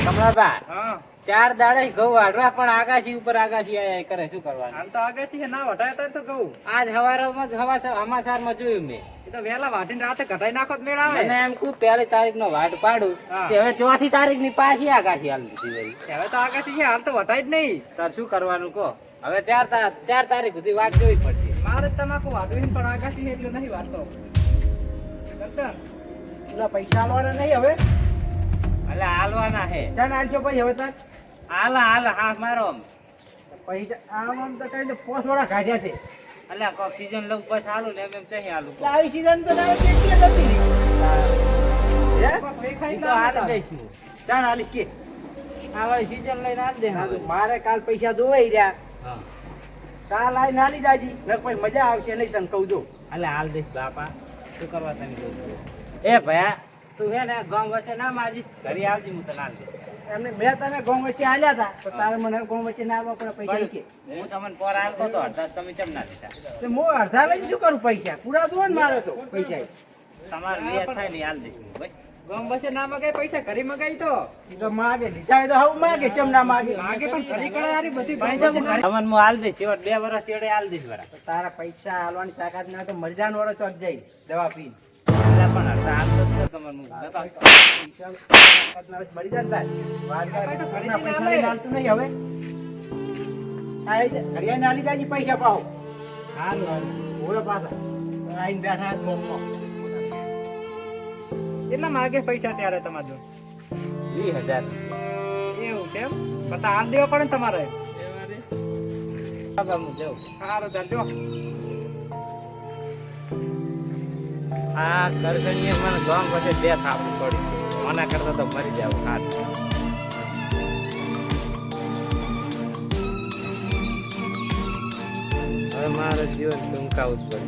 કમળાબા હા 4 દાડે ઘઉં વાઢવા પણ આગાશી ઉપર આગાશી આયા કરે શું કરવાનું? હાલ તો આગળ છે ના વટાય તો કહું આજ હવારમાં સમાચારમાં જોયું મેં. એ તો વહેલા વાટીને રાતે કઢાઈ નાખો તો મેળ આવે મને એમ ખૂબ 1 તારીખનો વાઢ પાડું હા. તે હવે 4 તારીખની પાછી આગાશી હાલ દીધી વળી. હવે તો આગળ છે હાલ તો વટાય જ નહીં તાર શું કરવાનું કહો? હવે 4 તારીખ સુધી વાટ જોવી પડશે. મારે જ તમાકુ વાટવી પણ આગળ છે એટલે નહીં વાટતો કરતા પેલા પૈસા આલવાના નહીં હવે એટલે હાલવાના હે. ચાલ આલજો ભાઈ હવે તાર હાલ હા મારો આમ. પૈસા આમ તો કઈ પોસ વાળા કાઢ્યા છે અલ્યા કોક સીઝન લઉં બસ હાલું ને એમ ચહી હાલું. એટલે આવી સીઝન તો ના કેટલી હતી હે ઈ તો હાલ દઈશું. ચાલ આલીશ કે આ વાળી સીઝન લઈને હાલ દે. ના તો મારે કાલ પૈસા જોવાઈ રહ્યા હા. કાલ આઈ નાલી જાજી ને કોઈ મજા આવશે નહીં તને કહું જો અલ્યા હાલ દઈશ બાપા. શું કરવા તમે લોકો? એ ભયા તું હે ને ગામ વચ્ચે ના માજી ઘરે આવજી હું તને હાલ દઈશ. એમને મેં તને ગોમ વચ્ચે આલ્યા હતા તો તારે મને ગોમ વચ્ચે ના આવવા પડે પૈસા ઈ કે હું તમને પોર હાલતો તો અડધા તમે કેમ ના દીધા? તે હું અડધા લઈને શું કરું પૈસા પૂરા દો ને મારે તો પૈસા તમારે બે થાય ને હાલ દઈશ હું ભાઈ. ગમ બસે ના મગાય પૈસા ઘરે મગાઈ તો ઈ તો માગે લીધા હોય તો હાવ માગે ચમ ના માગે માગે પણ ઘરે કરે યારી બધી તમને હું હાલ દઈશ. છેવટ 2 વર્ષ ચેડે હાલ દઈશ વરા. તો તારા પૈસા આલવાની તાકાત ના હોય તો મરજાનો વાળો ચોક જાય દવા પી અલ્યા પણ અડધા હાલ તો જ તમારે હું નતો. મરી જાય ને તાર વાર કરે તો ઘરના પૈસા લઈને હાલતું નહીં હવે આ ઘડિયા નાલી જાજી પૈસા પાહો હાલ હાલ. ઓળો પાછા આઈને બેઠા જ ગોમમાં કેટલા માગે પૈસા ત્યારે તમારે 20,000. એવું છે એમ પતા હાલ દેવા પડે ને તમારે બાબા હું જાઉં. સારું ચાલજો આ કરશનીએ મને ગામ પછી ડેથ આપવી પડી. મના કરતા તો મરી જાવ હાથ. હવે મારો જીવન ટૂંકાવું જ પડશે.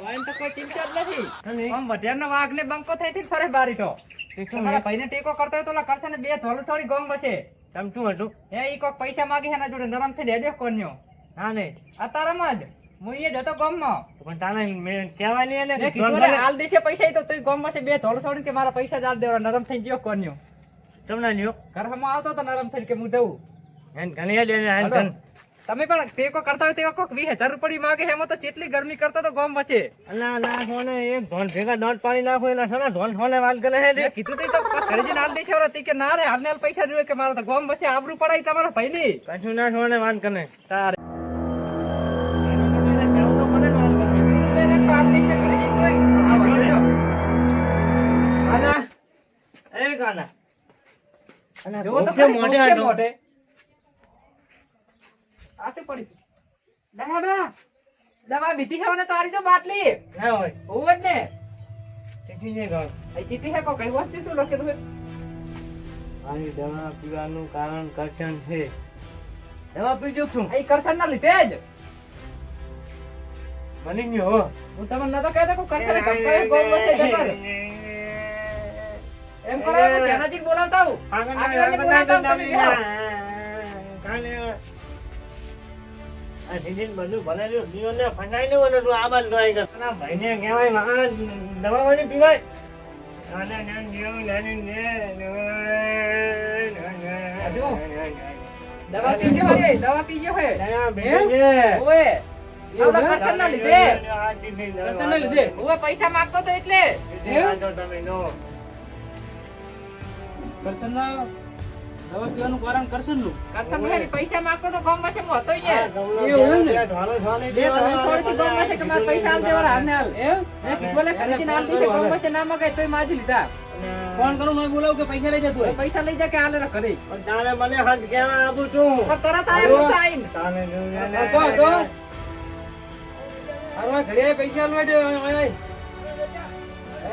વાઈન તો કોઈ ચિંતા જ નથી આમ વધારના વાઘને બંકો થઈ થી ફરે બારી તો તમારા ભાઈને ટેકો કરતો હોય તો ઓલા કરશે ને 2 થોડું થોડી ગોમ બસે એ ઈ કોક પૈસા માંગે એના જોડે નરમ થઈ દેજો કોન્યો આ તારામાં જ હું એ જતો ગોમમાં કીધું લે, હાલ દેશે પૈસા ઈ તો તું ગોમ બસે 2 થોડું થોડી કે મારા પૈસા જ હાલ દેવા નરમ થઈ ગયો કોન્યો ઘરમાં આવતો તો નરમ થઈ કે હું દઉં તમે પણ ટેકો કરતા હોય તેવા કોક 20,000 રૂપિયા માંગે એમાં તો કેટલી ગરમી કરતો તો ગોમ બચે મેં કીધું તું તો ઘરે જઈને હાલ દેશે ઓલા તી કે ના રે હાલને હાલ પૈસા જોઈએ કે મારા તો ગોમ બચે આબરૂ પડાય તમારા ભાઈની તારે એને પાર દેશે ઘરે જઈને જોઈ. આ વાળો. જોવો તો ખરી, મોઢે. આ શું પડી? દવા બીતી છે ને તારી તો બાટલી હોવ જ ને એ ચીટી છે કોઈ વસ્તુ શું લખેલું છે દવા પીવાનું કારણ કરશન છે દવા પીજો છું એ કરશન ના લીધે જ બની ગયો હું તમને નતો કહેતો કે કરશન કંપાય ગોમ બસે જબર એમ કરો કે જેનાજી બોલાવતા હું આગળને બોલાવતા હું તમે જાઓ. બધું ભણેલું જીવનને ફસાઈ નું અને તું આ બાજુ ડોઈ કર ભાઈને કહેવાય મકા દવા વાળી પીવાય જો, દવા પીજો હે દવા પીજો હે ઓએ આવડા કરશન ના લીધે કરશન ના લીધે ઓએ પૈસા માંગતો તો એટલે કરશન ના દવા પીવાનું કારણ કરશું નું કરતા નહીં, પૈસા માંગતો તો ગામમાં છે, હું હતો ઈ ને. એવું એમ ને? બે ત્રણ છોડથી ગામમાં છે કે મારે પૈસા આલ દેવાના, હાલને હાલ. મેં કીધું બોલે ખરીદીને આલ દીધે, ગામમાં છે, ના મગાય તોય માજી લીધા. ફોન કરું મેં બોલાવું કે પૈસા લઈ જતું હોય. પૈસા લઈ જા કે હાલે રે ઘરે. તારે મને હાથ કેવા આપું છું પણ તરત આયો હું તો આઈને. તો હારું ઘરે પૈસા આલવા દે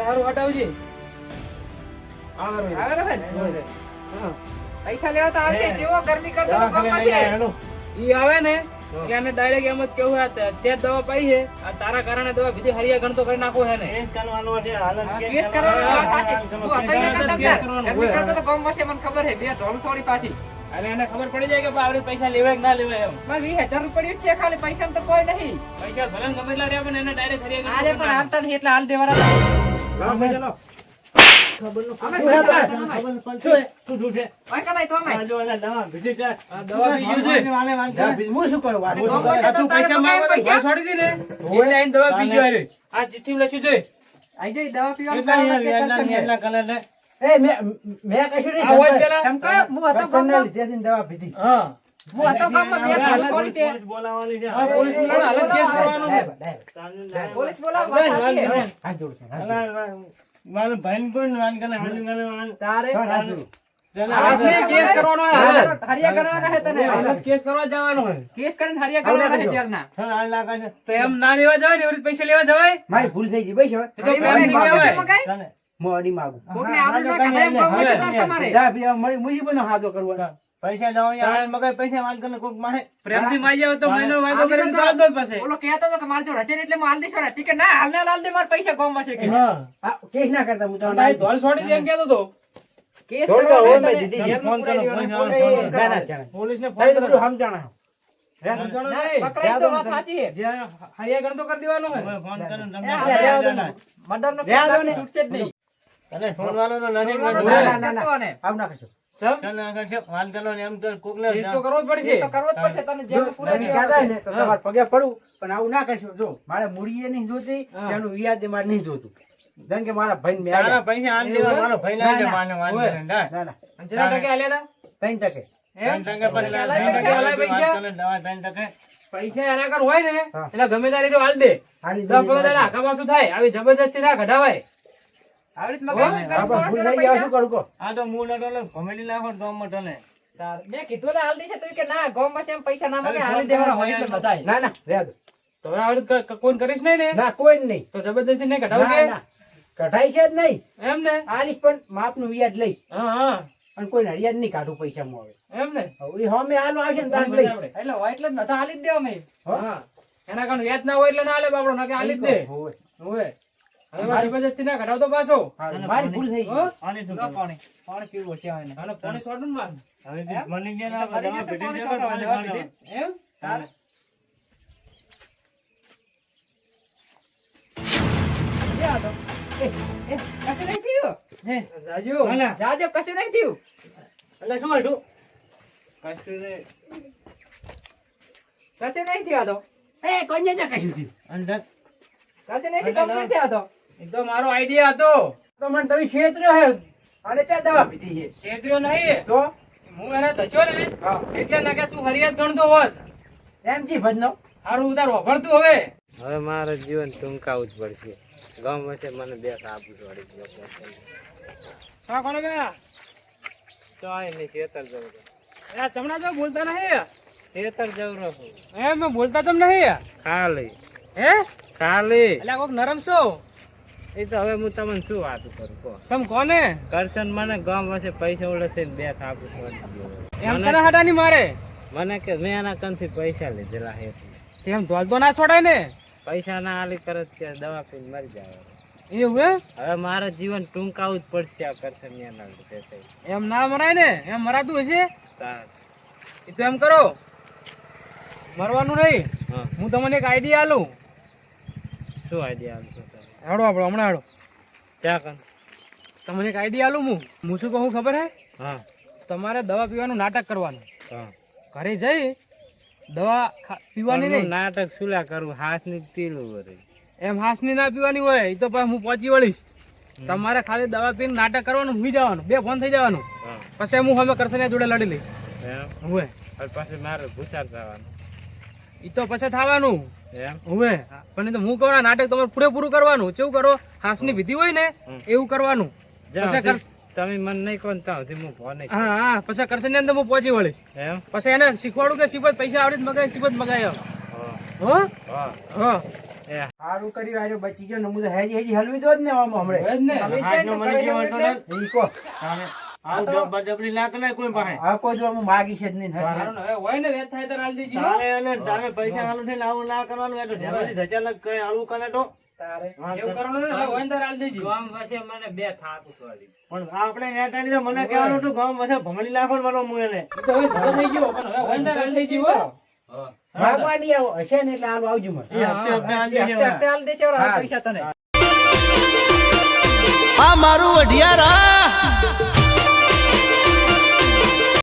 હારું હટાવજી આવે રે ભાઈ. પૈસા લેવા તો આવશે, જેવો ગરમી કરતો તો ગામમાં છે. ઈ આવે ને એને ડાયરેક્ટ એમ જ કેવું હે તે દવા પાઈ છે આ તારા કારણે દવા બીજી હરિયા ગણતો કરી નાખો હે ને કેસ કરવાનો વાત સાચી. હું હતો અહીંયા કરતા હતા. ગરમી કરતો તો ગામમાં છે, મને ખબર છે. બે ધોળ છોડી પાછી. એટલે એને ખબર પડી જાય કે આપણે પૈસા લેવાય કે ના લેવાય એમ મારે 20,000 રૂપિયા છે ખાલી, પૈસા તો કોઈ નહીં. પૈસા ભલે ને ગમે એટલા રહ્યા પણ એને ડાયરેક્ટ હરિયા આજે પણ હાલતા નહીં એટલે હાલ દેવાના. લાવો પૈસા લાવો. અમે શું હે ભાઈ? ઓય કલાઈ તો અમે. આ દવા બીજું છે જા બીજું હું શું કરું વાત આ તું પૈસા માંગો તો ઘર છોડી દી ને એટલે આઈને દવા પી ગયો હારે આ ચિઠ્ઠી લખી જોઈ આઈ જઈ દવા પીવાનું. એ મેં કશું નહીં આ હોય કરતા. પેલા એમ કહે, હું હતો કરશનને ગામમાં. લીધેથી દવા પીધી હા હું હતો ગામમાં, બે ધોળ છોડી તે. આ પોલીસ વાળા હાલત કેસ કરવાનો છે. ડાયરેક્ટ. પોલીસ બોલાવો, વાત સાચી છે. હાથ જોડું છું, હાથ જોડું. તારે હાથ જોડું. આપણે કેસ કરવાનો છે હાલત. હરિયા ગણાવવાના છે તને. હાલત કેસ કરવા જવાનો છે કેસ કરીને હરિયા ગણાવવાના છે જેલના. તો એમ ના લેવા જવાય ને એવી રીતે પૈસા લેવા જવાય મારી ભૂલ થઈ ગઈ ભાઈ એ તો પ્રેમથી કહેવાય. હું અડી માગું કોકને આબરૂ ના કાઢે એમ ગામમાં છે તાર તમારે. જા પી મળી મુજીબનો હાથો કરવો પ્રેમથી માઈ જાવ તો મહિનો વાયદો કરીને તો ચાલતો જ પાસે ઓલો કહેતો હતો કે મારી જોડે હશે ને એટલે હું હાલ દઈશ વળી. કે ના હાલને હાલ દે, મારા પૈસા ગામમાં છે કે. હા આ કેસ ના કરતા હું તો આ ધોળ છોડી દે એમ કહેતો તો કેસ થોડું તો કરવા હોય તને મેં દીધી. જેલમાં પુરાઈ દેવાનો. ના ના જાણે. પોલીસને ફોન તારી તો કરો બધું સમજાણા સમજાણો ના, નહીં. પકડાય તો વાત સાચી છે. જ્યાં હરિયા ગણતો કરી દેવાનો હોય મર્ડરનો કેસ રહ્યા દો ને. છૂટશે જ નહીં. ના ના ના ના ને. આવું ના કરશો કેસ તો કરવો જ પડશે એ તો કરવો જ પડશે તને જો જેલમાં પુરાઈ મને દેવાનો. કહેતા હોય ને તો તમારા પગે પડું પણ આવું ના કરશો. જો મારે મૂડીએ નહીં જોતી હા. એનું વ્યાજ મારે નહીં જોતું. જેમ કે મારા ભાઈ મેં ના ના અને જેના ટકે આલ્યા હતા 3%. પૈસા એના કર હોય ને હા. એટલે ગમે તારે જો હાલ દે હાલી તો આપણે તારે આખા પાછું થાય આવી જબરજસ્તી ના કઢાવાય આવી રીતે મગાઈ ને હા, કરી પણ ભૂલ કોણ થઈ કરે ગયા શું કરું કહો? તાર મેં કીધું ને હાલ દઈશ તો ઈ કે ના ગામમાં છે એમ પૈસા ના માંગે હાલી દેવાના હોય એટલે બધાય. ના ના રહેવા દો. તો હવે આવી રીતે કોઈ કરીશ નહીં ને ના કોઈ જ નહીં. તો જબરજસ્તી નહીં કઢાવું ના કે ના કઢાઈ છે જ નહીં. એમ ને આની પણ માપનું વ્યાજ લઈ હા હા અને કોઈ નડિયાદ નહીં કાઢું પૈસા માં હવે એમ ને હવે હમે હાલો આવશે ને તાર લઈ આપણે. એટલે હોય એટલે જ નતા હાલી જ દેવા મેં. હા એના કારણ વ્યાજ ના હોય એટલે ના હાલે બાપડો ના કે હાલી જ દે હોય. હોય હવે જબરજસ્તી ના કઢાવતો પાછો હારું, મારી ભૂલ થઈ હો? ગઈ. લો પાણી. પાણી પીવું છે હવે ને. અને પોણી સોડું ને માર એમ તારે? જે આ તો. એ, કશું નહીં થયું. રાજુ જાજો, કશું નહીં થયું. કશું નહીં થયું આ તો. એ કોઈને જા કશું થયું. કશું નહીં થયું, complete છે આ તો. એ તો મારો આઈડિયા હતો તો મને તમે છેતર્યો હે અને ચા દવા પીધી છે છેતર્યો નહીં તો હું એને ધચ્યો ને હા એટલે ના કે તું હરિયાત ગણતો હોત એમ જી ભજનો હારું ઉતાર વફળતું હવે હવે મારે જીવન ટૂંકાવું જ પડશે ગામ વચ્ચે મને બે આપવું પડી હા કોને બે તો આ નહીં ખેતર જવું એ ચમડા તો બોલતા નહીં ખેતર જવું રહું એમ મેં બોલતા ચમ નહીં ખાલી હે ખાલી એટલે કોક નરમ છો એ તો હવે હું તમને શું વાત કરું કહો ચમ કોને કરશન મને ગામ વચ્ચે પૈસા ઓળે થઈને બે આપવું પડી એમ સના હાટાની મારે મને કે મેં એના કંથી પૈસા લીધેલા હે તેમ ધોલ તો ના છોડાય ને પૈસા ના આલી કરત કે દવા પીને મરી જાય એવું હે હવે મારે જીવન ટૂંકાવું જ પડશે આ કરશન એના લીધે થઈ. એમ ના મરાય ને એમ મરાતું હશે તાર. એ તો એમ કરો મરવાનું નહીં હા હું તમને એક આઈડિયા આલું શું આઈડિયા આપશો તમે હેડો આપણો હમણાં હેડો ક્યાં કન તમને એક આઈડિયા આલું હું શું કહું ખબર હે હા તમારે દવા પીવાનું નાટક કરવાનું હા ઘરે જઈ દવા પીવાની પણ હું નહીં નાટક સુલા કરું હાથ ની પીલું વળી એમ હાસની ના પીવાની હોય એ તો પછી હું પહોંચી વળીશ તમારે ખાલી દવા પીને નાટક કરવાનું, હુઈ જવાનું, બે ફોન થઈ જવાનું. હા. પછી હું હવે કરશે જોડે લડી લઈશ. એમ હવે હવે પછી મારે ભૂસાર થવાનું ઈ તો પછી થવાનું. એમ હવે પણ એ તો હું કહું ને, નાટક તમારે પૂરેપૂરું કરવાનું. કેવું કરો, હાસની વિધિ હોય ને એવું કરવાનું. પછી કર- તમે મને નહીં કહો ને ત્યાં સુધી હું ફોન નહીં કરું. હા હા, પછી કરશે ને અંદર હું પહોંચી વળીશ. એમ પછી એને શીખવાડું કે સિબત પૈસા આવડે જ મગાય, સિબત મગાય. હા. હો હા. હા એ સારું કર્યું આર્યો બચી ગયો, નમું તો હેજી હલવી દો જ ને આમ હમણે. હવે જ ને. આ કોઈ જો હું માગીશ જ નહીં. સારું ને, હવે હોય ને વેત થાય તો રાલ દેજી, હો. તારે એવું કરવાનું ને, હવે હોય ને તો રાલ દેજી. ગામ વચ્ચે મને બે થાક ઉતવાડી. ઈ તો હવે સગો થઈ ગયો, પણ હવે હોય ને તો રાલ દેજી, હો. માગવાની આવો હશે ને એટલે હાલ આવજો મને. હપ્તે હાલ દેજો હા. પૈસા તને આ મારું અઢિયારા